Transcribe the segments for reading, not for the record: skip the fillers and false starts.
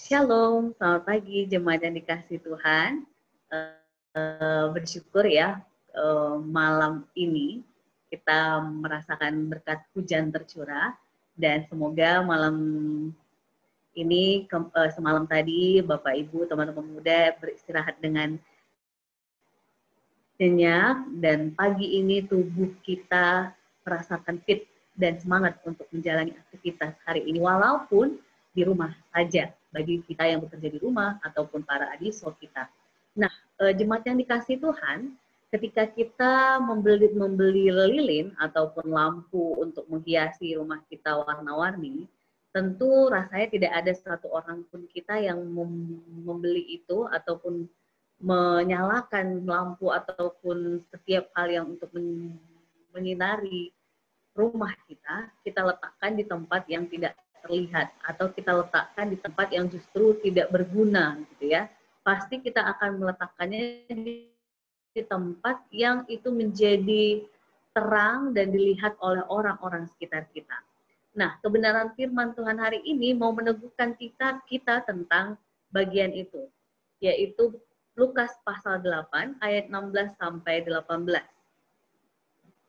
Shalom, selamat pagi jemaat yang dikasih Tuhan. Bersyukur ya, malam ini kita merasakan berkat hujan tercurah, dan semoga malam ini semalam tadi Bapak Ibu teman-teman muda beristirahat dengan nyenyak, dan pagi ini tubuh kita merasakan fit dan semangat untuk menjalani aktivitas hari ini walaupun di rumah saja, bagi kita yang bekerja di rumah ataupun para adiswa kita. Nah, jemaat yang dikasih Tuhan, ketika kita membeli lilin ataupun lampu untuk menghiasi rumah kita warna-warni, tentu rasanya tidak ada satu orang pun kita yang membeli itu ataupun menyalakan lampu ataupun setiap hal yang untuk menyinari rumah kita letakkan di tempat yang tidak terlihat atau kita letakkan di tempat yang justru tidak berguna gitu ya. Pasti kita akan meletakkannya di tempat yang itu menjadi terang dan dilihat oleh orang-orang sekitar kita. Nah, kebenaran firman Tuhan hari ini mau meneguhkan kita tentang bagian itu, yaitu Lukas pasal 8 ayat 16 sampai 18.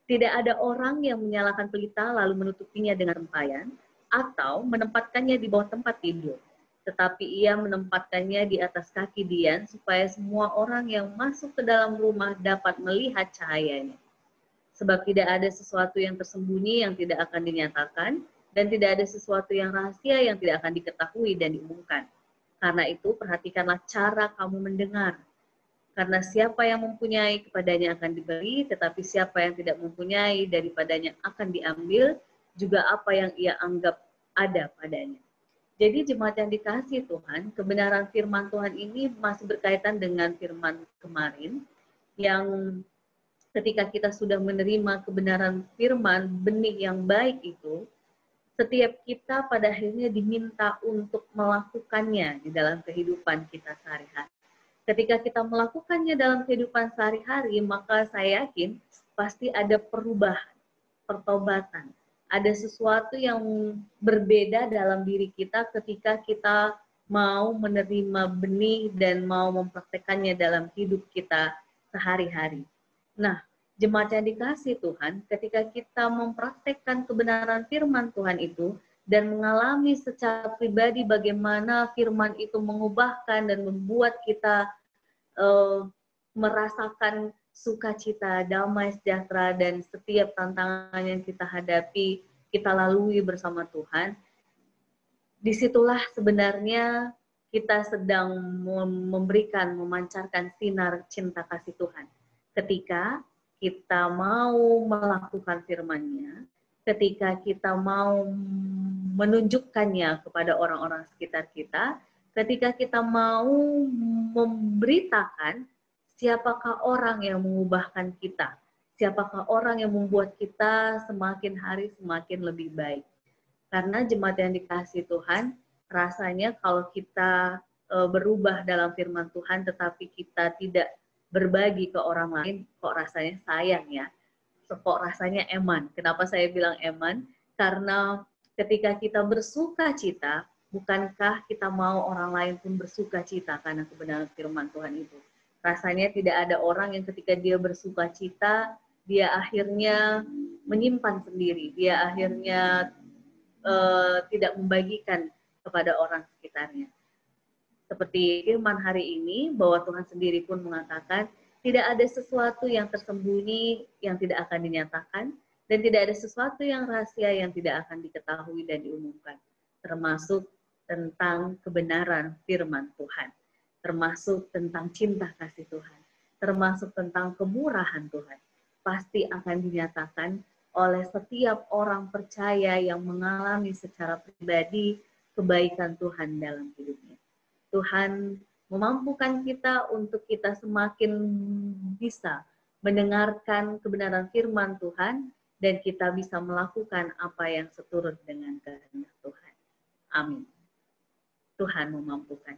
Tidak ada orang yang menyalakan pelita lalu menutupinya dengan tempayan atau menempatkannya di bawah tempat tidur. Tetapi ia menempatkannya di atas kaki Dian supaya semua orang yang masuk ke dalam rumah dapat melihat cahayanya. Sebab tidak ada sesuatu yang tersembunyi yang tidak akan dinyatakan, dan tidak ada sesuatu yang rahasia yang tidak akan diketahui dan diumumkan. Karena itu perhatikanlah cara kamu mendengar. Karena siapa yang mempunyai kepadanya akan diberi, tetapi siapa yang tidak mempunyai daripadanya akan diambil juga apa yang ia anggap ada padanya. Jadi jemaat yang dikasihi Tuhan, kebenaran firman Tuhan ini masih berkaitan dengan firman kemarin, yang ketika kita sudah menerima kebenaran firman, benih yang baik itu, setiap kita pada akhirnya diminta untuk melakukannya di dalam kehidupan kita sehari-hari. Ketika kita melakukannya dalam kehidupan sehari-hari, maka saya yakin pasti ada perubahan, pertobatan. Ada sesuatu yang berbeda dalam diri kita ketika kita mau menerima benih dan mau mempraktekannya dalam hidup kita sehari-hari. Nah, jemaat yang dikasih Tuhan, ketika kita mempraktekkan kebenaran firman Tuhan itu, dan mengalami secara pribadi bagaimana firman itu mengubahkan dan membuat kita merasakan sukacita, damai sejahtera, dan setiap tantangan yang kita hadapi, kita lalui bersama Tuhan. Disitulah sebenarnya kita sedang memancarkan sinar cinta kasih Tuhan. Ketika kita mau melakukan firman-Nya, ketika kita mau menunjukkannya kepada orang-orang sekitar kita, ketika kita mau memberitakan siapakah orang yang mengubahkan kita, siapakah orang yang membuat kita semakin hari semakin lebih baik. Karena jemaat yang dikasihi Tuhan, rasanya kalau kita berubah dalam firman Tuhan tetapi kita tidak berbagi ke orang lain, kok rasanya sayang ya. Kok rasanya eman. Kenapa saya bilang eman? Karena ketika kita bersuka cita, bukankah kita mau orang lain pun bersuka cita karena kebenaran firman Tuhan itu? Rasanya tidak ada orang yang ketika dia bersuka cita, dia akhirnya menyimpan sendiri, dia akhirnya tidak membagikan kepada orang sekitarnya. Seperti firman hari ini, bahwa Tuhan sendiri pun mengatakan, tidak ada sesuatu yang tersembunyi yang tidak akan dinyatakan, dan tidak ada sesuatu yang rahasia yang tidak akan diketahui dan diumumkan. Termasuk tentang kebenaran firman Tuhan. Termasuk tentang cinta kasih Tuhan. Termasuk tentang kemurahan Tuhan. Pasti akan dinyatakan oleh setiap orang percaya yang mengalami secara pribadi kebaikan Tuhan dalam hidupnya. Tuhan memampukan kita untuk kita semakin bisa mendengarkan kebenaran firman Tuhan dan kita bisa melakukan apa yang seturut dengan kehendak Tuhan. Amin. Tuhan memampukan